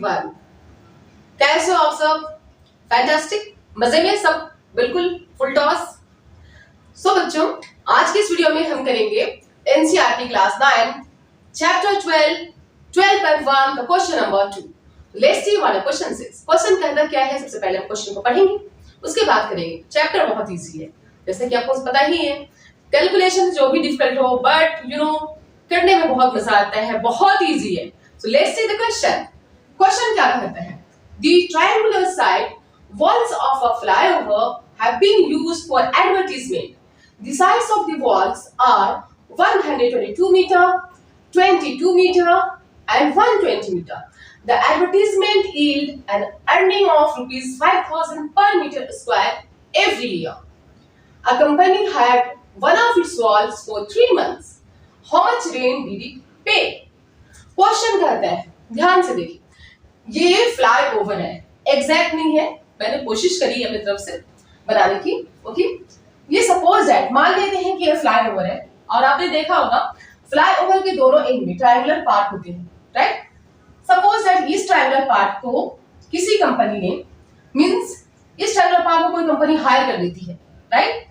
everyone. कैसे हो आप सब? फैंटास्टिक, मजे में सब, बिल्कुल फुल टॉस। सो बच्चों, आज की इस वीडियो में हम करेंगे एनसीईआरटी क्लास 9 चैप्टर 12.1 का question number 2। Let's see what the question is. Question का अंदर क्या है, सबसे पहले हम क्वेश्चन को पढ़ेंगे, उसके बाद करेंगे। चैप्टर बहुत इजी है, जैसे कि आपको पता ही है। कैलकुलेशन जो भी डिफिकल्ट हो, बट करने में बहुत मजा आता है, बहुत इजी है। So let's see the question. Question क्या कहता है? The triangular side walls of a flyover have been used for advertisement. The sides of the walls are 122 meter, 22 meter, and 120 meter. The advertisement yield an earning of rupees 5,000 per meter square every year. A company hired one of its walls for 3 months. How much rent did it pay? Question कहता है, ध्यान से देखिए, ये fly over है, exact नहीं है, मैंने कोशिश करी अपनी तरफ से बनाने की। ओके, ये सपोज दैट मान लेते हैं कि ये फ्लाई ओवर है, और आपने देखा होगा फ्लाई ओवर के दोनों एंड में ट्रायंगुलर पार्ट होते हैं, राइट? सपोज दैट इस ट्रायंगुलर पार्ट को किसी कंपनी ने, मींस इस ट्रायंगुलर पार्ट को कोई कंपनी हायर कर देती है, राइट?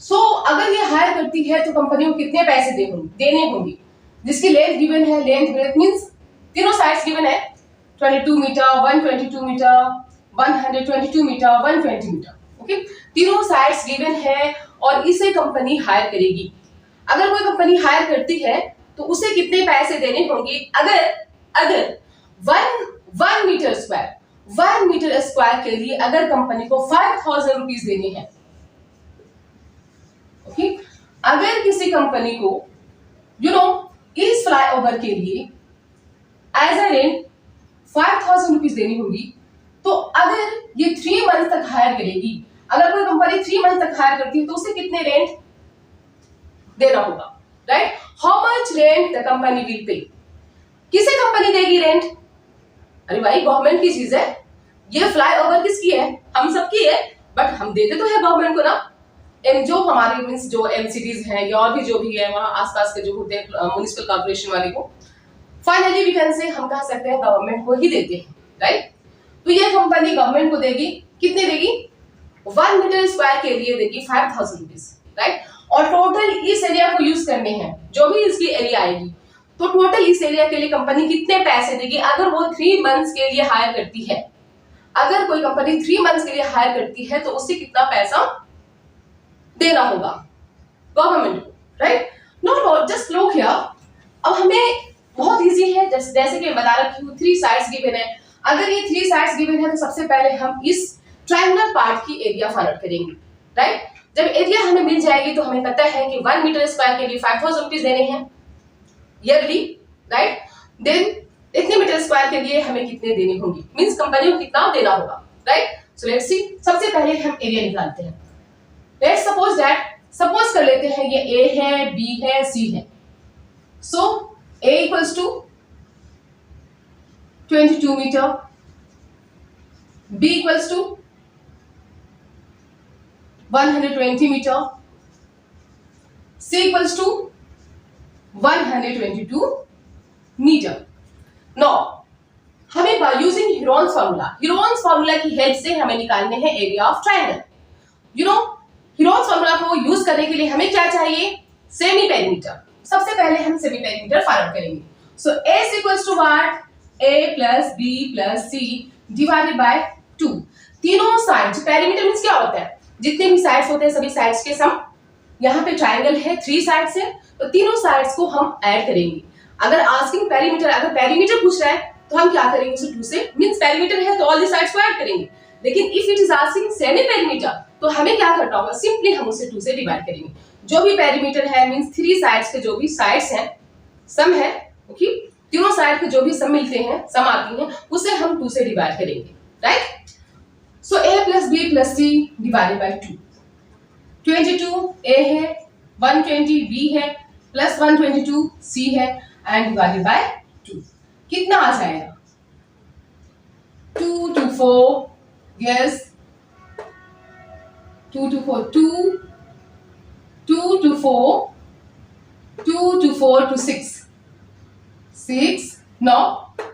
सो अगर ये हायर करती है तो कंपनी को कितने पैसे देने होंगे? जिसकी लेंथ गिवन है, लेंथ ब्रेथ मींस तीनों साइड्स गिवन है, 22 metre, 122 metre, 122 metre, 120 metre. Okay, तीनों साइड्स गिवन है और इसे कंपनी हायर करेगी। अगर कोई कंपनी हायर करती है तो उसे कितने पैसे देने होंगे? अगर 1 मीटर स्क्वायर के लिए अगर कंपनी को 5,000 रुपीज देने हैं, ओके, अगर किसी कंपनी को इस फ्लाईओवर के लिए एज अ रेंट 5,000 रुपीज देनी होगी, तो अगर ये 3 मंथ तक हायर करेगी, अगर कोई कंपनी 3 मंथ तक हायर करती है तो उसे कितने रेंट देना होगा, right? How much rent the company will pay? किसे कंपनी देगी रेंट? अरे भाई, गवर्नमेंट की चीज है, ये फ्लाईओवर किसकी है? हम सबकी है, बट हम देते तो है गवर्नमेंट को ना। जो हमारे मींस जो एमसीडीज हैं या और भी जो भी है वहां आसपास के जो होते हैं म्युनिसिपल कॉर्पोरेशन वाले को, फाइनली वी कैन से हम कह सकते हैं गवर्नमेंट को ही देते हैं, राइट? तो ये कंपनी गवर्नमेंट को देगी, कितने देगी? 1 मीटर स्क्वायर के लिए देगी 5,000 रुपीज, राइट? और टोटल इस एरिया को यूज करने हैं, जो भी इसकी एरिया आएगी, तो टोटल इस एरिया के लिए कंपनी कितने पैसे देगी अगर वो 3 मंथ्स के लिए हायर करती है? अगर कोई कंपनी 3 मंथ्स के लिए हायर करती है तो उससे कितना पैसा देना होगा गवर्नमेंट को, right? Know just look here. अब हमें बहुत इजी है, जैसे कि मैं बता रखी हूँ, 3 साइड्स गिवन है। अगर ये 3 साइड्स गिवन है तो सबसे पहले हम इस ट्रायंगुलर पार्ट की एरिया फाइंड आउट करेंगे, राइट? जब एरिया हमें मिल जाएगी तो हमें पता है कि 1 मीटर स्क्वायर के लिए 5,000 रुपीज देने हैं ईयरली, राइट? देन इतने मीटर स्क्वायर के लिए हमें कितने देने होंगे, मींस कंपनी को कितना देना होगा, राइट? So let's see. सबसे पहले हम एरिया निकालते हैं। लेट्स सपोज कर लेते हैं ये ए है, बी है, सी है। सो A equals to 22 meter, B equals to 120 meter, C equals to 122 meter. Now, हमें by using Heron's formula की हेल्प से हमें निकालने हैं area of triangle. Heron's formula को यूज करने के लिए हमें क्या चाहिए? Semi perimeter. सबसे पहले हम सेमी पेरीमीटर फाइंड आउट करेंगे। सो A is equals to what? A plus B plus C divided by 2। तीनों साइड्स, पेरीमीटर मींस क्या होता है? जितने भी साइड्स होते हैं सभी साइड्स के सम। यहाँ पे ट्रायंगल है, 3 साइड्स है, तो तीनों साइड्स को हम ऐड करेंगे। अगर आस्किंग पेरीमीटर, अगर पेरीमीटर पूछ रहा है तो हम क्या करेंगे? उसे 2 से, मींस पेरीमीटर है तो ऑल दी साइड्स को ऐड करेंगे। लेकिन if it is asking semi perimeter तो हमें क्या करना होगा? सिंपली हम उसे 2 से डिवाइड करेंगे। जो भी पेरीमीटर है मींस 3 साइड्स के जो भी साइड्स हैं, सम है, ओके, तीनों साइड के जो भी सम मिलते हैं, सम आती हैं, उसे हम 2 से डिवाइड करेंगे, right? So A plus B plus C divided by 2। 22 A है, 120 B है, प्लस 122 C है, एंड डिवाइडेड बाय 2। कितना आ जाएगा? 2 to 4, yes, 2 to 4, 2 to 4 to 6, 6, Now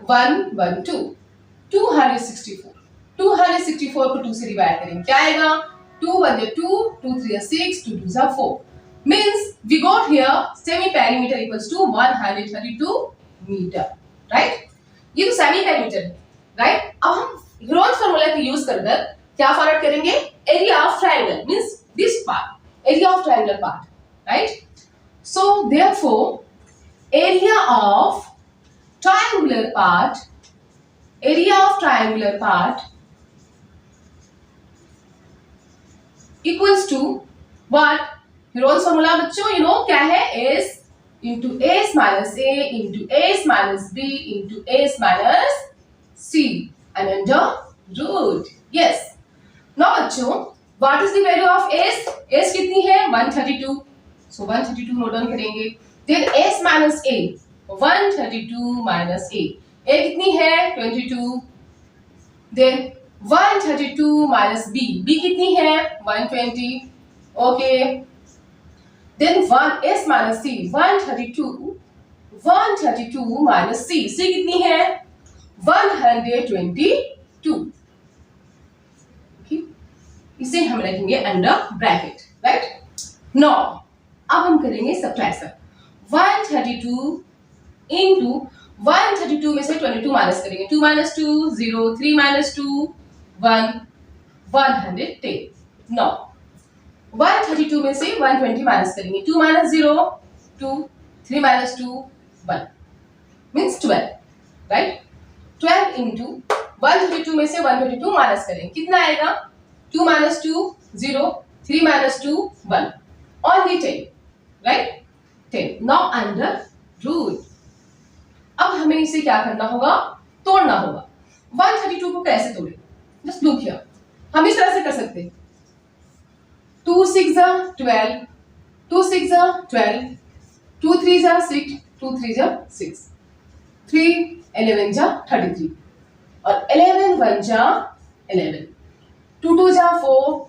112 264 264 को 2 से डिवाइड करेंगे, क्या आएगा? 2 1 2, 2 3 6, 2 2 4. Means we got here semi perimeter equals to 132 meter, right? ये तो सेमी पेरीमीटर है, राइट? अब हम ह्यूरॉन्स फार्मूला का यूज कर क्या फाइंड आउट करेंगे? Area of triangle means this part, area of triangular part, right? So therefore area of triangular part equals to what? Heron's formula बच्चों यू नो क्या है? S into S minus A into S minus B into S minus C and under root. Yes. Now बच्चों what is the value of S? S कितनी है? 132. So 132 note down करेंगे. Then S minus A 132 minus A. A कितनी है? 22. Then 132 minus B. B कितनी है? 120. Okay. Then 1 S minus C 132 minus C. C कितनी है? 122. Okay. इसे हम रखेंगे अंडर ब्रैकेट, राइट? Now अब हम करेंगे सब्ट्रैक्शन. 132 into 132 में से 22 माइनस करेंगे. 2 minus 2 0, 3 minus 2 1, 110. Now 132 में से 120 माइनस करेंगे. 2 minus 0 2, 3 minus 2 1 means 12, right? 12 into 132 में से 122 माइनस करेंगे, कितना आएगा? 2 minus 2 0, 3 minus 2 1, only 10, right? 10. Now under root. अब हमें इसे क्या करना होगा? तोड़ना होगा. 132 को कैसे तोड़े? Just look here. हम इस तरह से कर सकते हैं. 2 6 12, 2 6 12, 2 3 6, 2 3 6, 3 11 33 और 11 1 11, 2 2 4,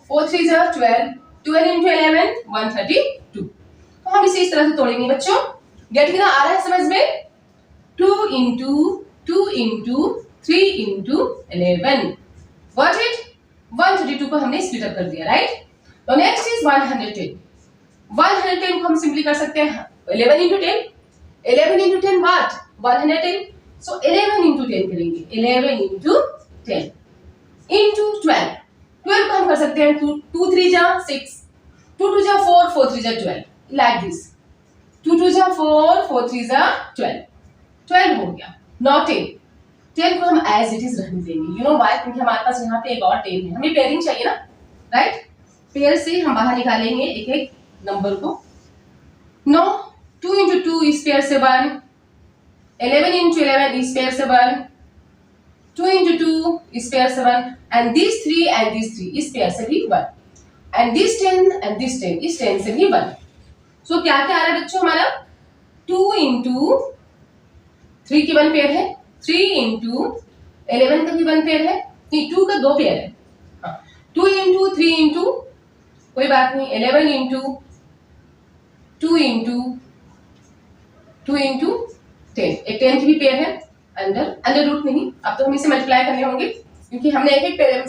4 3 12, 12 into 11 132. तो हम इसे इस तरह से तोड़ेंगे बच्चों. गेट कितना आ रहा है समझ में? 2 into 2 into 3 into 11. Got it? 132 को हमने स्प्लिट अप कर दिया, राइट? तो नेक्स्ट इज 110. 110 को हम सिंपली कर सकते हैं 11 into 10. 11 into 10 what? 110. So 11 into 10 करेंगे. 11 into 10 into 12. 12 को हम कर सकते हैं 2 3 6, 2 2 4, 4 3 12. Like this. 2 2 4, 4 3 12. 12 हो गया. Now 10. 10 को हम एज इट इज रहने देंगे. You know why? क्योंकि हमारे पास यहाँ पे एक और 10 है. हमें पेयरिंग चाहिए ना, राइट? पेयर से हम बाहर निकालेंगे एक एक नंबर को. नो 2 into 2 इस पेयर से 1, 11 into 11 इस पेयर से 1, 2 into 2 इस पेयर से 1 and these 3 and these 3 इस पेयर से भी 1 and this 10 and this 10 इस 10 से भी 1. सो क्या क्या आ रहा है बच्चों हमारा? 2 into 3 की 1 पेयर है, 3 into 11 का भी 1 पेयर है, नहीं 2 का 2 पेयर है. 2 into 3 into कोई बात नहीं, 11 into 2 into 2 into 10. एक 10 की भी पेयर है अंडर रूट नहीं. अब तो हम इसे मल्टीप्लाई करने होंगे क्योंकि हमने एक एक पेयर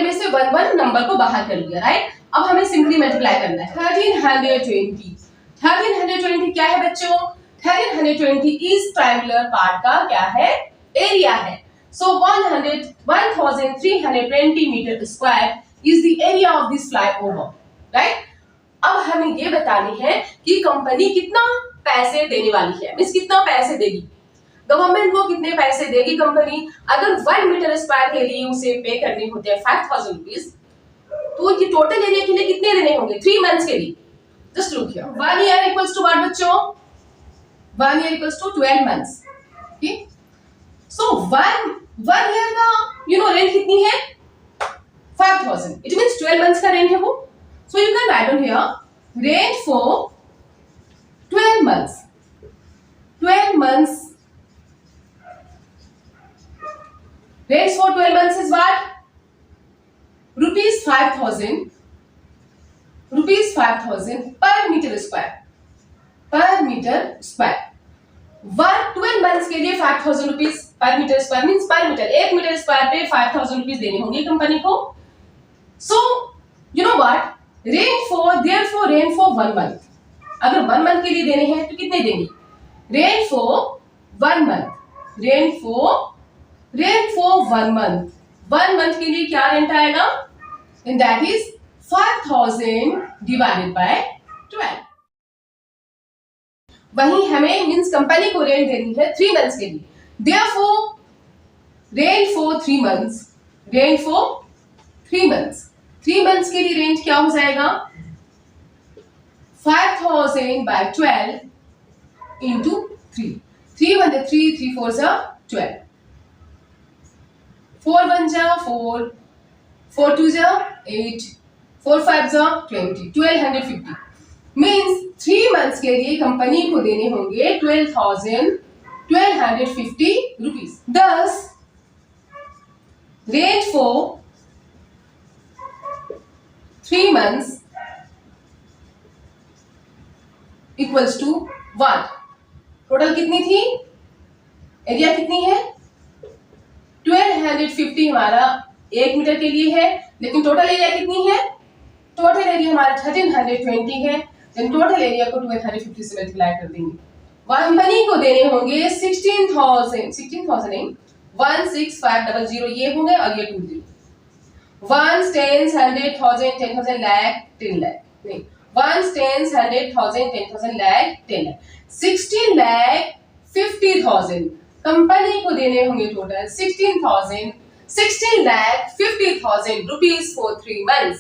में से 1 नंबर को बाहर कर लिया, राइट? अब हमें सिंपली मल्टीप्लाई करना है. 1320 क्या है बच्चों? 1320 इस ट्रायंगुलर पार्ट का क्या है? एरिया है. So 1320 meter square is the area of this flyover, right? अब हमें ये बतानी है कि कंपनी कितना पैसे देने वाली है, मींस कितना पैसे देगी गवर्नमेंट को, कितने पैसे देगी कंपनी अगर 1 मीटर स्क्वायर के लिए उसे पे करने होते हैं 5000 रुपीज. तो ये टोटल एरिया के लिए कितने देने होंगे? 3 मंथ्स के लिए. Just look here. 1 year equals to what बच्चों? 1 year equals to 12 months. Okay, so 1 year का यू नो रेंट कितनी है? 5000. इट मींस 12 मंथ्स का रेंट है वो. So you can write down here rent for 12 months. 12 months. Rents for 12 months is what? Rupees 5,000. Rupees 5,000 per meter square. Per meter square. 12 months के लिए 5,000 rupees per metre square, means per metre, 1 metre square पे 5,000 rupees देने होंगे company को. So you know what, rent for 1 month, अगर 1 month के लिए देने हैं तो कितने देंगे? Rent for 1 month, rent for 1 month, 1 month के लिए क्या रेंट आएगा? And that is 5,000 divided by 12. वहीं हमें मीन्स कंपनी को रेंट देनी है 3 मंथ्स के लिए. Therefore rent for 3 months, rent for 3 months, 3 months के लिए रेंट क्या हो जाएगा? 5,000 by 12 into 3. 3 1 3, 3 4 12. 4 1 4, 4 2 8, 4 5 20, 1250. मीन्स 3 मंथ्स के लिए कंपनी को देने होंगे 12,250 rupees. Thus rent for 3 months equals to what? Total कितनी थी? एरिया कितनी है? 1250 हमारा 1 मीटर के लिए है, लेकिन टोटल एरिया कितनी है? टोटल एरिया हमारा 1320 है. देन टोटल एरिया को 1250 से मल्टीप्लाई कर देंगे. कंपनी को देने होंगे 16,000 नहीं, 16500 ये होंगे और ये 20. 1 10 100 10,000 लाख 10 लाख नहीं, 1 10 100 10,000 लाख 10 लाख, 16,50,000 कंपनी को देने होंगे total 16 lakh 50,000 rupees for 3 months.